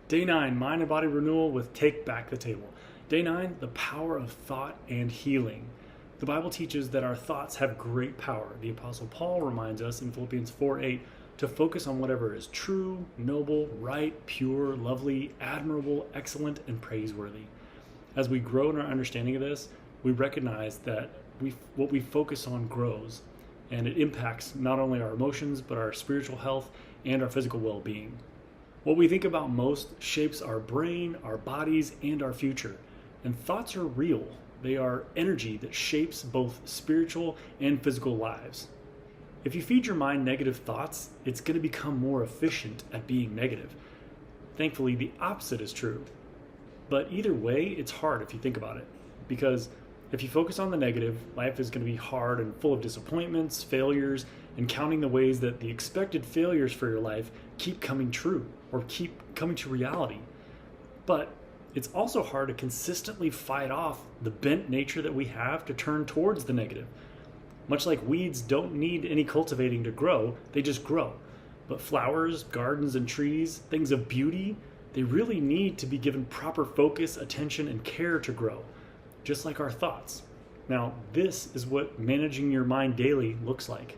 Day 9, Mind and Body Renewal with Take Back the Table. Day 9, the power of thought and healing. The Bible teaches that our thoughts have great power. The Apostle Paul reminds us in Philippians 4:8 to focus on whatever is true, noble, right, pure, lovely, admirable, excellent, and praiseworthy. As we grow in our understanding of this, we recognize that what we focus on grows, and it impacts not only our emotions, but our spiritual health and our physical well-being. What we think about most shapes our brain, our bodies, and our future. And thoughts are real. They are energy that shapes both spiritual and physical lives. If you feed your mind negative thoughts, it's going to become more efficient at being negative. Thankfully, the opposite is true. But either way, it's hard if you think about it. Because if you focus on the negative, life is going to be hard and full of disappointments, failures, and counting the ways that the expected failures for your life keep coming true or keep coming to reality. But it's also hard to consistently fight off the bent nature that we have to turn towards the negative. Much like weeds don't need any cultivating to grow, they just grow. But flowers, gardens, and trees, things of beauty, they really need to be given proper focus, attention, and care to grow, just like our thoughts. Now, this is what managing your mind daily looks like.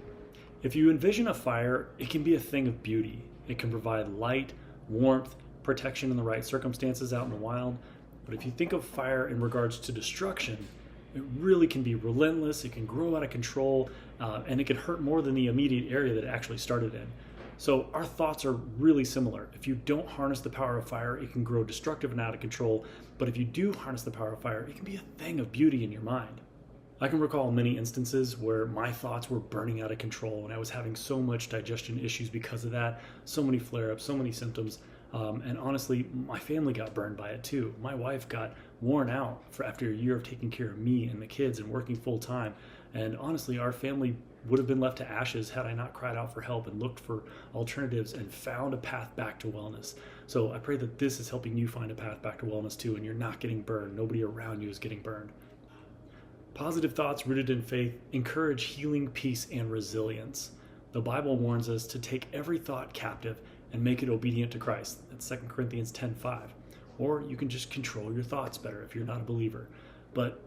If you envision a fire, it can be a thing of beauty. It can provide light, warmth, protection in the right circumstances out in the wild. But if you think of fire in regards to destruction, it really can be relentless, it can grow out of control, and it can hurt more than the immediate area that it actually started in. So our thoughts are really similar. If you don't harness the power of fire, it can grow destructive and out of control. But if you do harness the power of fire, it can be a thing of beauty in your mind. I can recall many instances where my thoughts were burning out of control and I was having so much digestion issues because of that, so many flare-ups, so many symptoms. And honestly, my family got burned by it too. My wife got worn out after a year of taking care of me and the kids and working full time. And honestly, our family would have been left to ashes had I not cried out for help and looked for alternatives and found a path back to wellness. So I pray that this is helping you find a path back to wellness too, and you're not getting burned. Nobody around you is getting burned. Positive thoughts rooted in faith encourage healing, peace, and resilience. The Bible warns us to take every thought captive and make it obedient to Christ. That's 2 Corinthians 10:5. Or you can just control your thoughts better if you're not a believer. But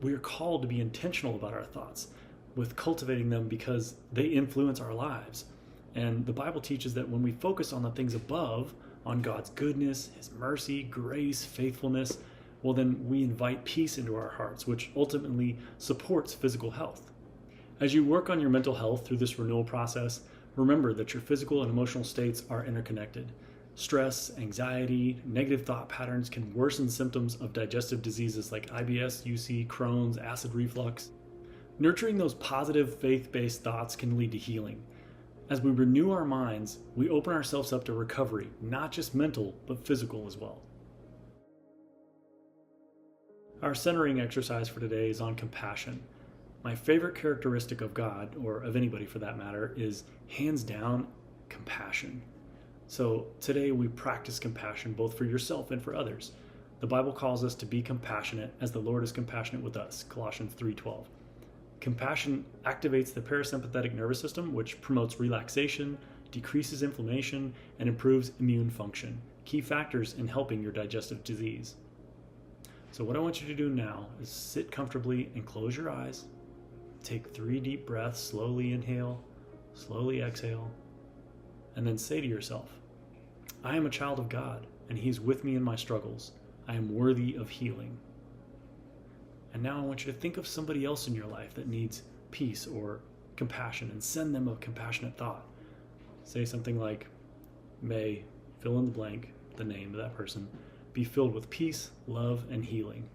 we are called to be intentional about our thoughts, with cultivating them because they influence our lives. And the Bible teaches that when we focus on the things above, on God's goodness, His mercy, grace, faithfulness, well, then we invite peace into our hearts, which ultimately supports physical health. As you work on your mental health through this renewal process, remember that your physical and emotional states are interconnected. Stress, anxiety, negative thought patterns can worsen symptoms of digestive diseases like IBS, UC, Crohn's, acid reflux. Nurturing those positive faith-based thoughts can lead to healing. As we renew our minds, we open ourselves up to recovery, not just mental, but physical as well. Our centering exercise for today is on compassion. My favorite characteristic of God, or of anybody for that matter, is hands down compassion. So today we practice compassion both for yourself and for others. The Bible calls us to be compassionate as the Lord is compassionate with us, Colossians 3:12. Compassion activates the parasympathetic nervous system, which promotes relaxation, decreases inflammation, and improves immune function, key factors in helping your digestive disease. So what I want you to do now is sit comfortably and close your eyes. Take 3 deep breaths, slowly inhale, slowly exhale, and then say to yourself, I am a child of God, and He is with me in my struggles. I am worthy of healing. And now I want you to think of somebody else in your life that needs peace or compassion and send them a compassionate thought. Say something like, may, fill in the blank, the name of that person, be filled with peace, love, and healing.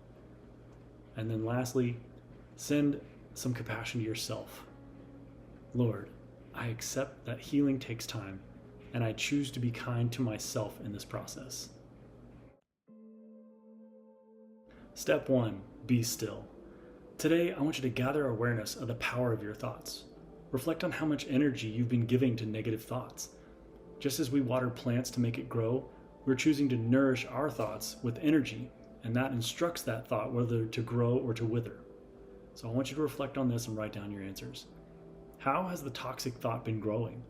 And then lastly, send some compassion to yourself. Lord, I accept that healing takes time, and I choose to be kind to myself in this process. Step 1, be still. Today, I want you to gather awareness of the power of your thoughts. Reflect on how much energy you've been giving to negative thoughts. Just as we water plants to make it grow, we're choosing to nourish our thoughts with energy, and that instructs that thought whether to grow or to wither. So I want you to reflect on this and write down your answers. How has the toxic thought been growing?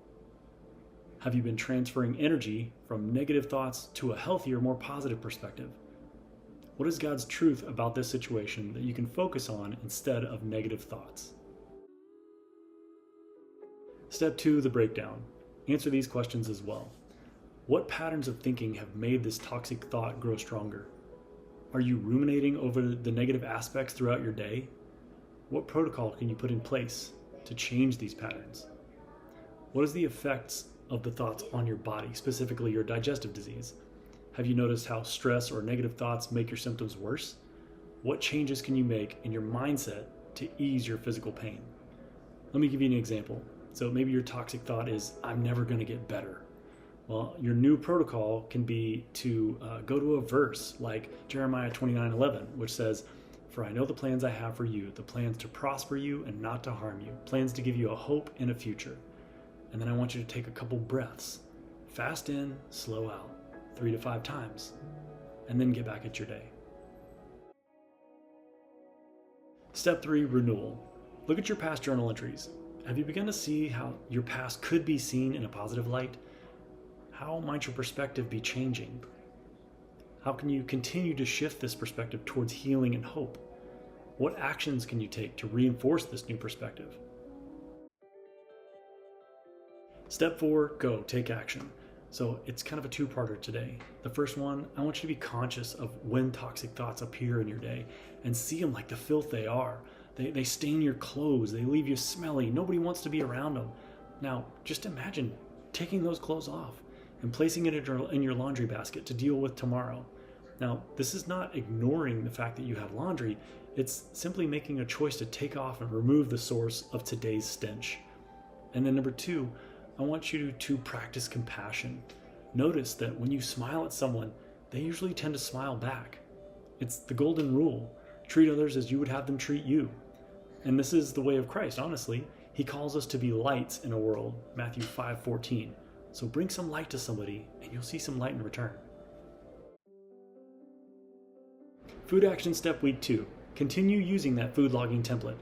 Have you been transferring energy from negative thoughts to a healthier, more positive perspective? What is God's truth about this situation that you can focus on instead of negative thoughts? Step 2, the breakdown. Answer these questions as well. What patterns of thinking have made this toxic thought grow stronger? Are you ruminating over the negative aspects throughout your day? What protocol can you put in place to change these patterns? What is the effects of the thoughts on your body, specifically your digestive disease? Have you noticed how stress or negative thoughts make your symptoms worse? What changes can you make in your mindset to ease your physical pain? Let me give you an example. So maybe your toxic thought is, I'm never going to get better. Well, your new protocol can be to go to a verse like Jeremiah 29:11, which says, "For I know the plans I have for you, the plans to prosper you and not to harm you, plans to give you a hope and a future." And then I want you to take a couple breaths. Fast in, slow out, 3 to 5 times, and then get back at your day. Step 3, renewal. Look at your past journal entries. Have you begun to see how your past could be seen in a positive light? How might your perspective be changing? How can you continue to shift this perspective towards healing and hope? What actions can you take to reinforce this new perspective? Step 4, go, take action. So it's kind of a two-parter today. The first one, I want you to be conscious of when toxic thoughts appear in your day and see them like the filth they are. They stain your clothes, they leave you smelly, nobody wants to be around them. Now, just imagine taking those clothes off and placing it in your laundry basket to deal with tomorrow. Now, this is not ignoring the fact that you have laundry, it's simply making a choice to take off and remove the source of today's stench. And then number 2, I want you to practice compassion. Notice that when you smile at someone, they usually tend to smile back. It's the golden rule. Treat others as you would have them treat you. And this is the way of Christ, honestly. He calls us to be lights in a world, Matthew 5:14. So bring some light to somebody and you'll see some light in return. Food action step week 2. Continue using that food logging template.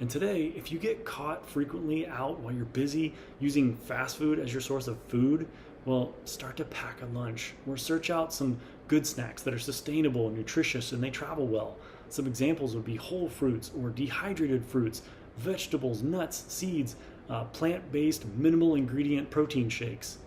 And today, if you get caught frequently out while you're busy using fast food as your source of food, well, start to pack a lunch or search out some good snacks that are sustainable and nutritious and they travel well. Some examples would be whole fruits or dehydrated fruits, vegetables, nuts, seeds, plant-based minimal ingredient protein shakes.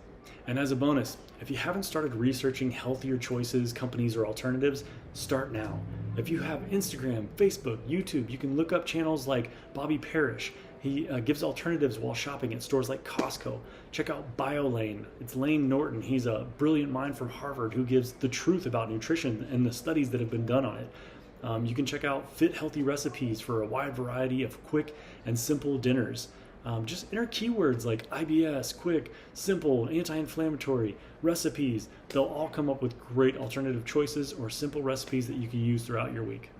And as a bonus, if you haven't started researching healthier choices, companies, or alternatives, start now. If you have Instagram, Facebook, YouTube, you can look up channels like Bobby Parrish. He gives alternatives while shopping at stores like Costco. Check out BioLane. It's Lane Norton. He's a brilliant mind from Harvard who gives the truth about nutrition and the studies that have been done on it. You can check out Fit Healthy Recipes for a wide variety of quick and simple dinners. Just enter keywords like IBS, quick, simple, anti-inflammatory, recipes. They'll all come up with great alternative choices or simple recipes that you can use throughout your week.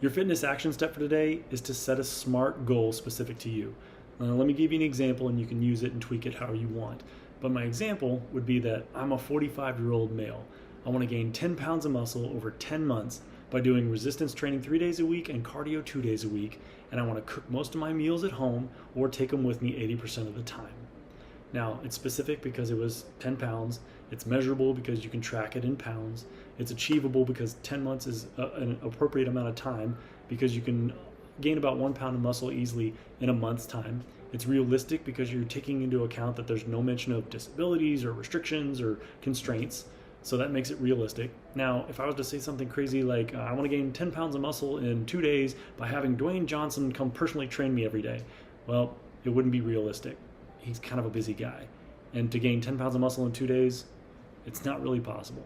Your fitness action step for today is to set a SMART goal specific to you. Let me give you an example and you can use it and tweak it however you want. But my example would be that I'm a 45-year-old male. I want to gain 10 pounds of muscle over 10 months by doing resistance training 3 days a week and cardio 2 days a week, and I want to cook most of my meals at home or take them with me 80% of the time. Now, it's specific because it was 10 pounds, it's measurable because you can track it in pounds, it's achievable because 10 months is an appropriate amount of time because you can gain about 1 pound of muscle easily in a month's time. It's realistic because you're taking into account that there's no mention of disabilities or restrictions or constraints. So that makes it realistic. Now, if I was to say something crazy like, I want to gain 10 pounds of muscle in 2 days by having Dwayne Johnson come personally train me every day, well, it wouldn't be realistic. He's kind of a busy guy. And to gain 10 pounds of muscle in 2 days, it's not really possible.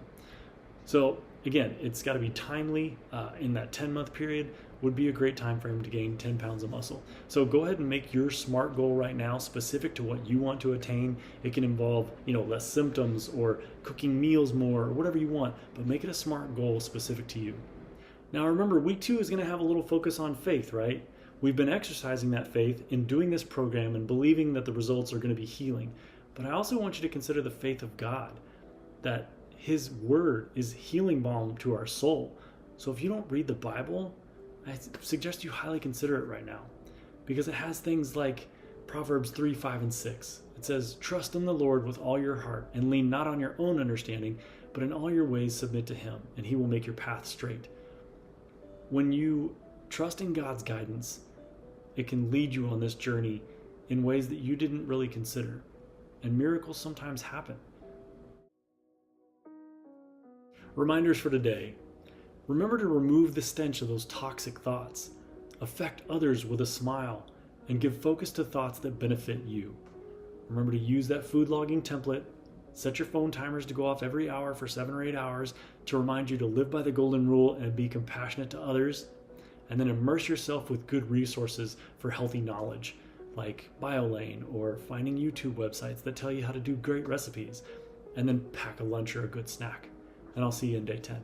So again, it's got to be timely. In that 10-month period would be a great time frame to gain 10 pounds of muscle. So go ahead and make your SMART goal right now specific to what you want to attain. It can involve, less symptoms or cooking meals more or whatever you want, but make it a SMART goal specific to you. Now remember, week 2 is going to have a little focus on faith, right? We've been exercising that faith in doing this program and believing that the results are going to be healing. But I also want you to consider the faith of God, that His Word is healing balm to our soul. So if you don't read the Bible, I suggest you highly consider it right now because it has things like Proverbs 3, 5, and 6. It says, "Trust in the Lord with all your heart, and lean not on your own understanding, but in all your ways submit to him, and he will make your path straight." When you trust in God's guidance, it can lead you on this journey in ways that you didn't really consider. And miracles sometimes happen. Reminders for today. Remember to remove the stench of those toxic thoughts. Affect others with a smile, and give focus to thoughts that benefit you. Remember to use that food logging template. Set your phone timers to go off every hour for 7 or 8 hours to remind you to live by the golden rule and be compassionate to others. And then immerse yourself with good resources for healthy knowledge, like BioLane or finding YouTube websites that tell you how to do great recipes. And then pack a lunch or a good snack. And I'll see you in day 10.